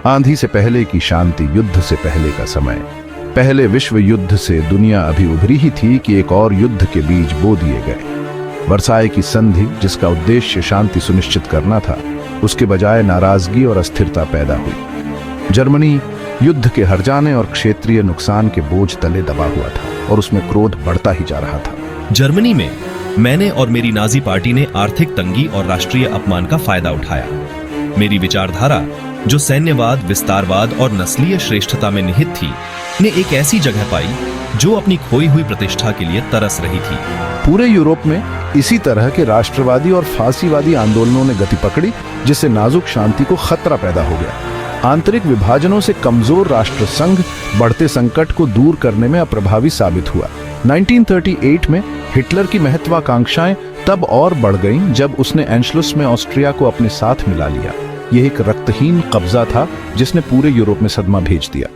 आंधी से पहले की शांति, युद्ध से पहले का समय। पहले विश्व युद्ध से दुनिया अभी उभरी ही थी कि एक और युद्ध के बीज बो दिए गए। वर्साय की संधि, जिसका उद्देश्य शांति सुनिश्चित करना था, उसके बजाय नाराजगी और अस्थिरता पैदा हुई। जर्मनी युद्ध के हर जाने और क्षेत्रीय नुकसान के बोझ तले दबा हुआ था और उसमें क्रोध बढ़ता ही जा रहा था। जर्मनी में मैंने और मेरी नाजी पार्टी ने आर्थिक तंगी और राष्ट्रीय अपमान का फायदा उठाया। मेरी विचारधारा, जो सैन्यवाद, विस्तारवाद और नस्लीय श्रेष्ठता में निहित थी, ने एक ऐसी जगह पाई जो अपनी खोई हुई प्रतिष्ठा के लिए तरस रही थी। पूरे यूरोप में इसी तरह के राष्ट्रवादी और फासीवादी आंदोलनों ने गति पकड़ी, जिससे नाजुक शांति को खतरा पैदा हो गया। आंतरिक विभाजनों से कमजोर राष्ट्र संघ बढ़ते संकट को दूर करने में अप्रभावी साबित हुआ। 1938 में हिटलर की महत्वाकांक्षाएं तब और बढ़ गईं जब उसने एंशलुस में ऑस्ट्रिया को अपने साथ मिला लिया। यह एक रक्तहीन कब्जा था जिसने पूरे यूरोप में सदमा भेज दिया।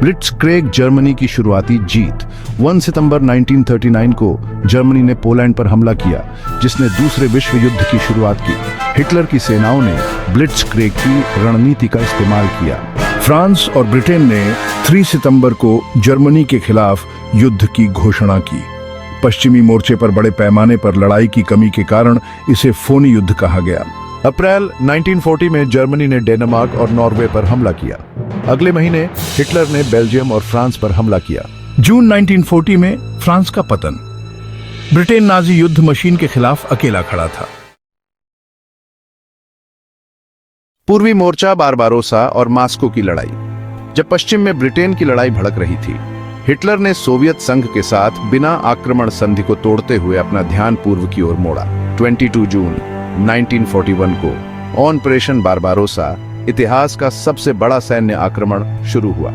ब्लिट्जक्रेग जर्मनी की शुरुआती जीत। 1 सितंबर 1939 को जर्मनी ने पोलैंड पर हमला किया, जिसने दूसरे विश्व युद्ध की शुरुआत की। हिटलर की सेनाओं ने ब्लिट्जक्रेग की रणनीति का इस्तेमाल किया। फ्रांस और ब्रिटेन ने 3 सितंबर को जर्मनी के खिलाफ युद्ध की घोषणा की। पश्चिमी मोर्चे पर बड़े पैमाने पर लड़ाई की कमी के कारण इसे फोनी युद्ध कहा गया। अप्रैल 1940 में जर्मनी ने डेनमार्क और नॉर्वे पर हमला किया। अगले महीने हिटलर ने बेल्जियम और फ्रांस पर हमला किया। जून 1940 में फ्रांस का पतन। ब्रिटेन नाजी युद्ध मशीन के खिलाफ अकेला खड़ा था। पूर्वी मोर्चा, बारबारोसा और मास्को की लड़ाई। जब पश्चिम में ब्रिटेन की लड़ाई भड़क रही थी, हिटलर ने सोवियत संघ के साथ बिना आक्रमण संधि को तोड़ते हुए अपना ध्यान पूर्व की ओर मोड़ा। 22 जून 1941 को ऑपरेशन बारबारोसा, इतिहास का सबसे बड़ा सैन्य आक्रमण शुरू हुआ।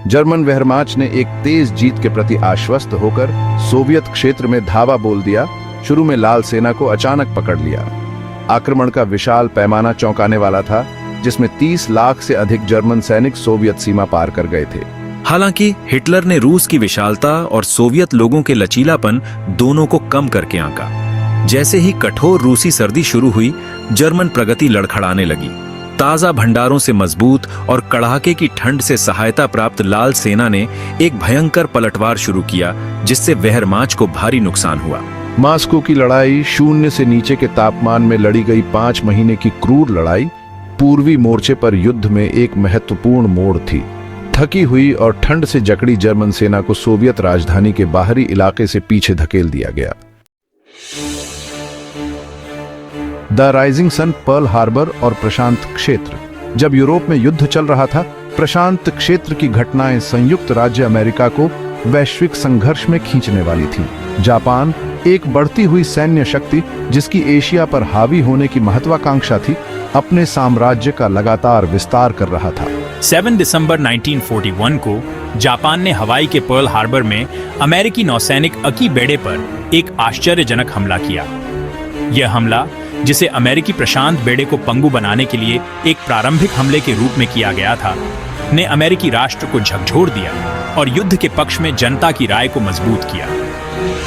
जर्मन वेहरमाच ने एक तेज जीत के प्रति आश्वस्त होकर सोवियत क्षेत्र में धावा बोल दिया। शुरू में लाल सेना को अचानक पकड़ लिया। आक्रमण का विशाल पैमाना चौंकाने वाला था, जिसमें 30 लाख से अधिक जर्मन सैनिक सोवियत सीमा पार कर गए थे। हालांकि हिटलर ने रूस की विशालता और सोवियत लोगों के लचीलापन दोनों को कम करके आंका। जैसे ही कठोर रूसी सर्दी शुरू हुई, जर्मन प्रगति लड़खड़ाने लगी। ताजा भंडारों से मजबूत और कड़ाके की ठंड से सहायता प्राप्त लाल सेना ने एक भयंकर पलटवार शुरू किया, जिससे वेहरमाच को भारी नुकसान हुआ। मास्को की लड़ाई, शून्य से नीचे के तापमान में लड़ी गई 5 महीने की क्रूर लड़ाई, पूर्वी मोर्चे पर युद्ध में एक महत्वपूर्ण मोड़ थी। थकी हुई और ठंड से जकड़ी जर्मन सेना को सोवियत राजधानी के बाहरी इलाके से पीछे धकेल दिया गया। The Rising Sun, Pearl Harbor और प्रशांत क्षेत्र। जब यूरोप में युद्ध चल रहा था, प्रशांत क्षेत्र की घटनाएं संयुक्त राज्य अमेरिका को वैश्विक संघर्ष में खींचने वाली थी। जापान, एक बढ़ती हुई सैन्य शक्ति जिसकी एशिया पर हावी होने की महत्वाकांक्षा थी, अपने साम्राज्य का लगातार विस्तार कर रहा था। 7 दिसंबर 1941 को जापान ने हवाई के पर्ल हार्बर में अमेरिकी नौसैनिक अकी बेड़े पर एक आश्चर्यजनक हमला किया। यह हमला, जिसे अमेरिकी प्रशांत बेड़े को पंगु बनाने के लिए एक प्रारंभिक हमले के रूप में किया गया था, ने अमेरिकी राष्ट्र को झकझोर दिया और युद्ध के पक्ष में जनता की राय को मजबूत किया।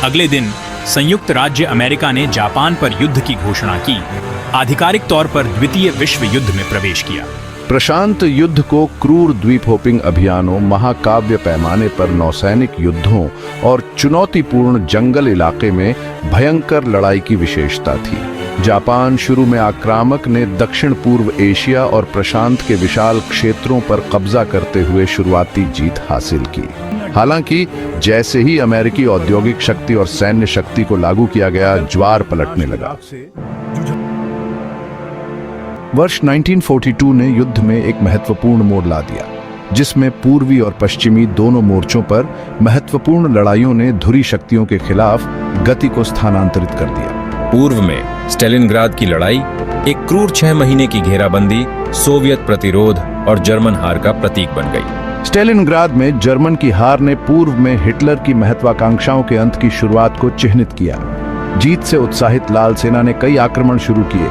अगले दिन संयुक्त राज्य अमेरिका ने जापान पर युद्ध की घोषणा की, आधिकारिक तौर पर द्वितीय विश्व युद्ध में प्रवेश किया। प्रशांत युद्ध को क्रूर द्वीप होपिंग अभियानों, महाकाव्य पैमाने पर नौसैनिक युद्धों और चुनौतीपूर्ण जंगल इलाके में भयंकर लड़ाई की विशेषता थी। जापान, शुरू में आक्रामक, ने दक्षिण पूर्व एशिया और प्रशांत के विशाल क्षेत्रों पर कब्जा करते हुए शुरुआती जीत हासिल की। हालांकि जैसे ही अमेरिकी औद्योगिक शक्ति और सैन्य शक्ति को लागू किया गया, ज्वार पलटने लगा। वर्ष 1942 ने युद्ध में एक महत्वपूर्ण मोड़ ला दिया, जिसमें पूर्वी और पश्चिमी दोनों मोर्चों पर महत्वपूर्ण लड़ाइयों ने धुरी शक्तियों के खिलाफ गति को स्थानांतरित कर दिया। पूर्व में स्टेलिनग्राद की लड़ाई, एक क्रूर 6 महीने की घेराबंदी, सोवियत प्रतिरोध और जर्मन हार का प्रतीक बन गई। स्टेलिनग्राद में जर्मन की हार ने पूर्व में हिटलर की महत्वाकांक्षाओं के अंत की शुरुआत को चिह्नित किया। जीत से उत्साहित लाल सेना ने कई आक्रमण शुरू किए,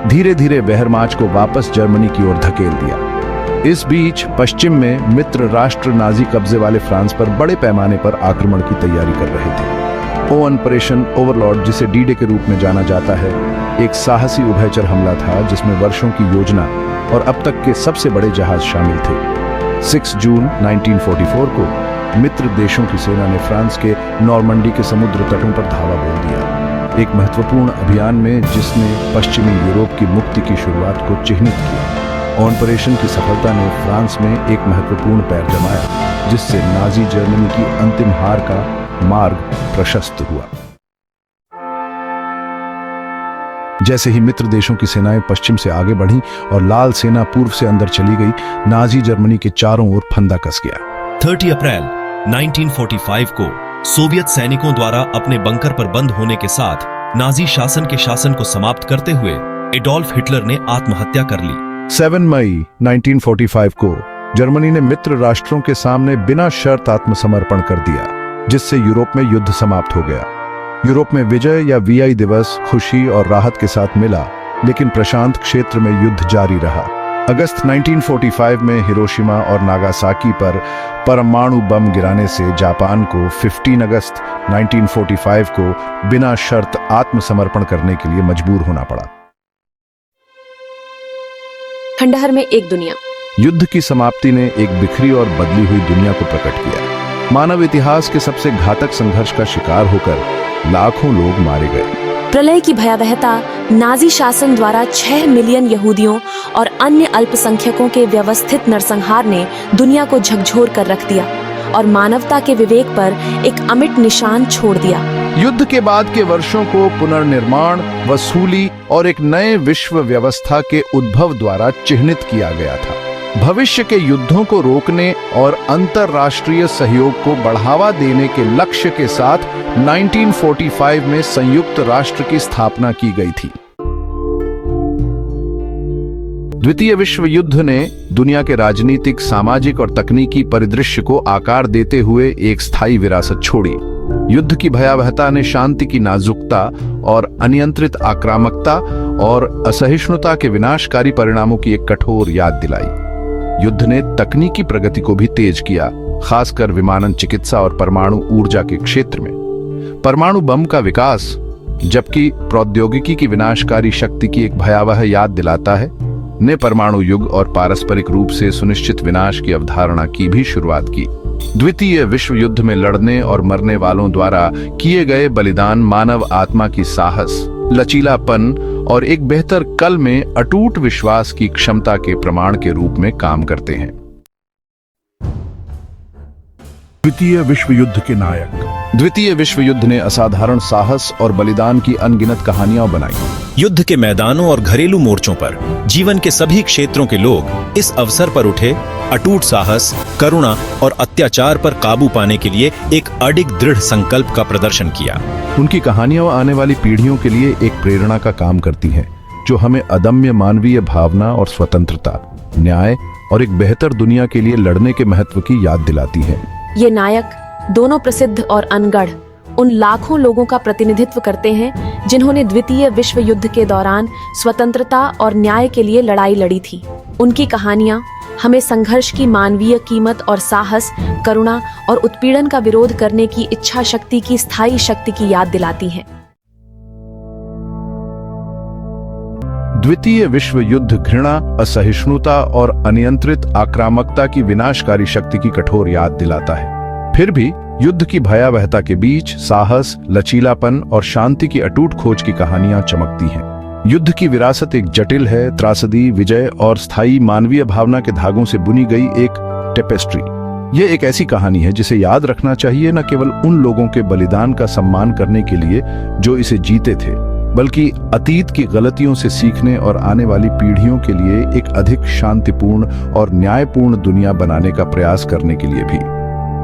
धीरे धीरे वेहरमाच को वापस जर्मनी की ओर धकेल दिया। इस बीच पश्चिम में मित्र राष्ट्र नाजी कब्जे वाले फ्रांस पर बड़े पैमाने पर आक्रमण की तैयारी कर रहे थे। ऑपरेशन ओवरलॉर्ड, जिसे डी-डे के रूप में जाना जाता है, एक साहसी उभयचर हमला था जिसमें वर्षों की योजना और अब तक के सबसे बड़े जहाज शामिल थे। 6 जून 1944 को मित्र देशों की सेना ने फ्रांस के नॉर्मंडी के समुद्र तटों पर धावा बोल दिया, एक महत्वपूर्ण अभियान में जिसने पश्चिमी यूरोप की मुक्ति की शुरुआत को चिह्नित किया। ऑपरेशन की सफलता ने फ्रांस में एक महत्वपूर्ण पैर जमाया, जिससे नाजी जर्मनी की अंतिम हार का मार्ग प्रशस्त हुआ। जैसे ही मित्र देशों की सेनाएं पश्चिम से आगे बढ़ीं और लाल सेना पूर्व से अंदर चली गई, नाजी जर्मनी के चारों ओर फंदा कस गया। 30 अप्रैल 1945 को सोवियत सैनिकों द्वारा अपने बंकर पर बंद होने के साथ नाजी शासन के शासन को समाप्त करते हुए एडोल्फ हिटलर ने आत्महत्या कर ली। 7 मई 1945 को जर्मनी ने मित्र राष्ट्रों के सामने बिना शर्त आत्मसमर्पण कर दिया, जिससे यूरोप में युद्ध समाप्त हो गया। यूरोप में विजय या वीआई दिवस खुशी और राहत के साथ मिला, लेकिन प्रशांत क्षेत्र में युद्ध जारी रहा। अगस्त 1945 में हिरोशिमा और नागासाकी पर परमाणु बम गिराने से जापान को 15 अगस्त 1945 को बिना शर्त आत्मसमर्पण करने के लिए मजबूर होना पड़ा। खंडहर में एक दुनिया। युद्ध की समाप्ति ने एक बिखरी और बदली हुई दुनिया को प्रकट किया। मानव इतिहास के सबसे घातक संघर्ष का शिकार होकर लाखों लोग मारे गए। प्रलय की भयावहता, नाजी शासन द्वारा 6 मिलियन यहूदियों और अन्य अल्पसंख्यकों के व्यवस्थित नरसंहार ने दुनिया को झकझोर कर रख दिया और मानवता के विवेक पर एक अमिट निशान छोड़ दिया। युद्ध के बाद के वर्षों को पुनर्निर्माण, वसूली और एक नए विश्व व्यवस्था के उद्भव द्वारा चिह्नित किया गया था। भविष्य के युद्धों को रोकने और अंतर्राष्ट्रीय सहयोग को बढ़ावा देने के लक्ष्य के साथ 1945 में संयुक्त राष्ट्र की स्थापना की गई थी। द्वितीय विश्व युद्ध ने दुनिया के राजनीतिक, सामाजिक और तकनीकी परिदृश्य को आकार देते हुए एक स्थायी विरासत छोड़ी। युद्ध की भयावहता ने शांति की नाजुकता और अनियंत्रित आक्रामकता और असहिष्णुता के विनाशकारी परिणामों की एक कठोर याद दिलाई। युद्ध ने तकनीकी प्रगति को भी तेज किया, खासकर विमानन चिकित्सा और परमाणु ऊर्जा के क्षेत्र में। परमाणु बम का विकास, जबकि प्रौद्योगिकी की विनाशकारी शक्ति की एक भयावह याद दिलाता है, ने परमाणु युग और पारस्परिक रूप से सुनिश्चित विनाश की अवधारणा की भी शुरुआत की। द्वितीय विश्व युद्ध में लड़ने और मरने वालों द्वारा किए गए बलिदान मानव आत्मा की साहस, लचीलापन और एक बेहतर कल में अटूट विश्वास की क्षमता के प्रमाण के रूप में काम करते हैं। द्वितीय विश्व युद्ध के नायक। द्वितीय विश्व युद्ध ने असाधारण साहस और बलिदान की अनगिनत कहानियां बनाई। युद्ध के मैदानों और घरेलू मोर्चों पर जीवन के सभी क्षेत्रों के लोग इस अवसर पर उठे, अटूट साहस, करुणा और अत्याचार पर काबू पाने के लिए एक अडिग दृढ़ संकल्प का प्रदर्शन किया। उनकी कहानियां आने वाली पीढ़ियों के लिए एक प्रेरणा का काम करती हैं, जो हमें अदम्य मानवीय भावना और स्वतंत्रता, न्याय और एक बेहतर दुनिया के लिए लड़ने के महत्व की याद दिलाती है। ये नायक, दोनों प्रसिद्ध और अनगढ़, उन लाखों लोगों का प्रतिनिधित्व करते हैं जिन्होंने द्वितीय विश्व युद्ध के दौरान स्वतंत्रता और न्याय के लिए लड़ाई लड़ी थी। उनकी कहानियां हमें संघर्ष की मानवीय कीमत और साहस, करुणा और उत्पीड़न का विरोध करने की इच्छा शक्ति की स्थायी शक्ति की याद दिलाती हैं। द्वितीय विश्व युद्ध घृणा, असहिष्णुता और अनियंत्रित आक्रामकता की विनाशकारी शक्ति की कठोर याद दिलाता है। फिर भी युद्ध की भयावहता के बीच साहस, लचीलापन और शांति की अटूट खोज की कहानियां चमकती हैं। युद्ध की विरासत एक जटिल है, त्रासदी, विजय और स्थायी मानवीय भावना के धागों से बुनी गई एक टेपेस्ट्री। यह एक ऐसी कहानी है जिसे याद रखना चाहिए, न केवल उन लोगों के बलिदान का सम्मान करने के लिए जो इसे जीते थे, बल्कि अतीत की गलतियों से सीखने और आने वाली पीढ़ियों के लिए एक अधिक शांतिपूर्ण और न्यायपूर्ण दुनिया बनाने का प्रयास करने के लिए भी।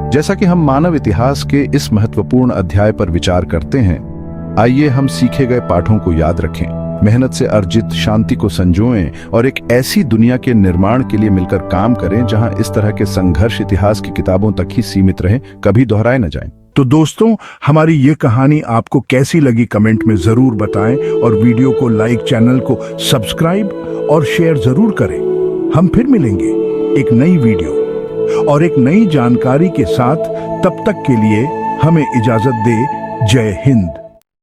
जैसा कि हम मानव इतिहास के इस महत्वपूर्ण अध्याय पर विचार करते हैं, आइए हम सीखे गए पाठों को याद रखें, मेहनत से अर्जित शांति को संजोएं और एक ऐसी दुनिया के निर्माण के लिए मिलकर काम करें जहां इस तरह के संघर्ष इतिहास की किताबों तक ही सीमित रहें, कभी दोहराए न जाएं। तो दोस्तों, हमारी ये कहानी आपको कैसी लगी कमेंट में जरूर बताएं और वीडियो को लाइक, चैनल को सब्सक्राइब और शेयर जरूर करें। हम फिर मिलेंगे एक नई वीडियो और एक नई जानकारी के साथ। तब तक के लिए हमें इजाजत दे। जय हिंद।